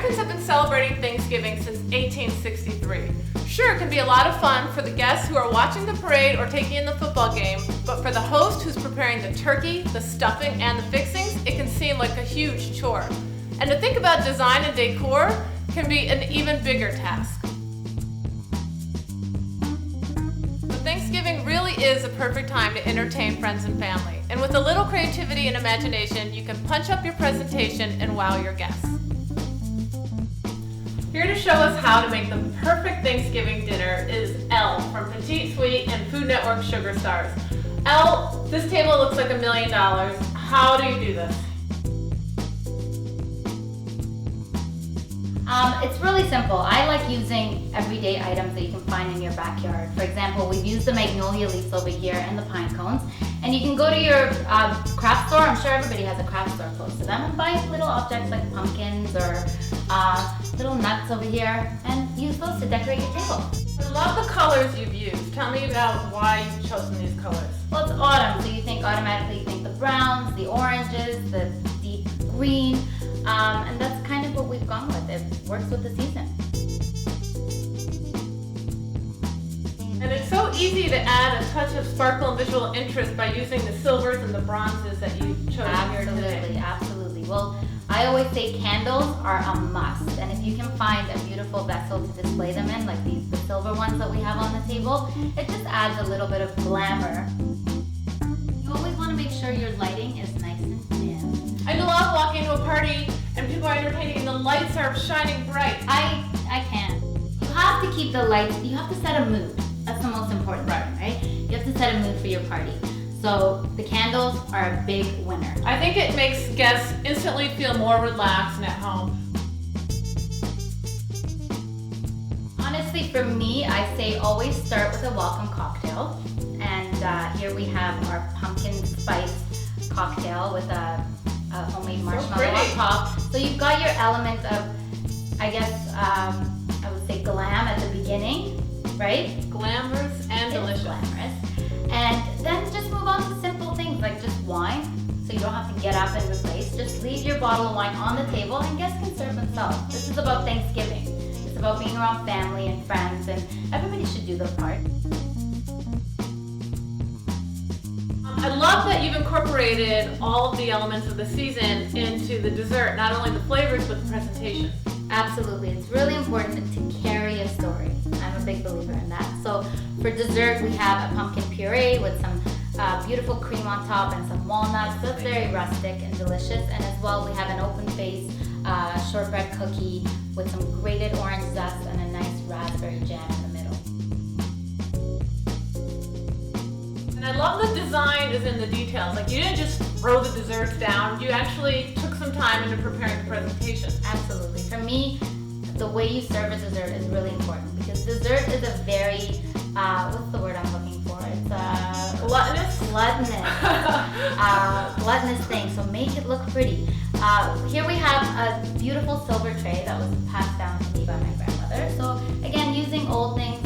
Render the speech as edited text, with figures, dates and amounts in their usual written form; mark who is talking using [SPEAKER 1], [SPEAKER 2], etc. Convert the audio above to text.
[SPEAKER 1] Americans have been celebrating Thanksgiving since 1863. Sure, it can be a lot of fun for the guests who are watching the parade or taking in the football game, but for the host who's preparing the turkey, the stuffing, and the fixings, it can seem like a huge chore. And to think about design and decor can be an even bigger task. But Thanksgiving really is a perfect time to entertain friends and family. And with a little creativity and imagination, you can punch up your presentation and wow your guests. Here to show us how to make the perfect Thanksgiving dinner is Elle from Petite Sweet and Food Network Sugar Stars. Elle, this table looks like $1 million. How do you do this?
[SPEAKER 2] It's really simple. I like using everyday items that you can find in your backyard. For example, we've used the magnolia leaves over here and the pine cones. And you can go to your craft store. I'm sure everybody has a craft store close to them, and buy little objects like pumpkins or little nuts over here and use those to decorate your table.
[SPEAKER 1] I love the colors you've used. Tell me about why you've chosen these colors.
[SPEAKER 2] Well, it's autumn, so you think automatically, you think the browns, the oranges, the deep green, and that's kind of what we've gone with. It works with the season.
[SPEAKER 1] And it's so easy to add a touch of sparkle and visual interest by using the silvers and the bronzes that you chose here today.
[SPEAKER 2] Absolutely. Well, I always say candles are a must, and if you can find a beautiful vessel to display them in, like the silver ones that we have on the table, it just adds a little bit of glamour. You always want to make sure your lighting is nice and dim.
[SPEAKER 1] I love walking to a party and people are entertaining and the lights are shining bright.
[SPEAKER 2] I can. You have to keep the lights, you have to set a mood. That's the most important thing, right? You have to set a mood for your party. So the candles are a big winner.
[SPEAKER 1] I think it makes guests instantly feel more relaxed and at home.
[SPEAKER 2] Honestly, for me, I say always start with a welcome cocktail. And here we have our pumpkin spice cocktail with a homemade marshmallow on top. So you've got your element of, I guess, I would say glam at the beginning, right?
[SPEAKER 1] Glamorous and delicious.
[SPEAKER 2] Glamorous. And then just move on to simple things like just wine. So you don't have to get up and replace. Just leave your bottle of wine on the table and guests can serve themselves. This is about Thanksgiving. It's about being around family and friends, and everybody should do their part.
[SPEAKER 1] I love that you've incorporated all of the elements of the season into the dessert, not only the flavors, but the presentation.
[SPEAKER 2] Absolutely. It's really important to carry a story. I'm a big believer in that. So for dessert, we have a pumpkin puree with some beautiful cream on top and some walnuts. That's very rustic and delicious. And as well, we have an open face shortbread cookie with some grated orange zest and a nice raspberry jam in the middle.
[SPEAKER 1] And I love the design is in the details. Like you didn't just throw the desserts down, you actually took some time into preparing the presentation.
[SPEAKER 2] Absolutely. For me, the way you serve a dessert is really important because dessert is a very, what's the word I'm looking for? It's a
[SPEAKER 1] gluttonous
[SPEAKER 2] thing, so make it look pretty. Here we have a beautiful silver tray that was passed down to me by my grandmother. So again, using old things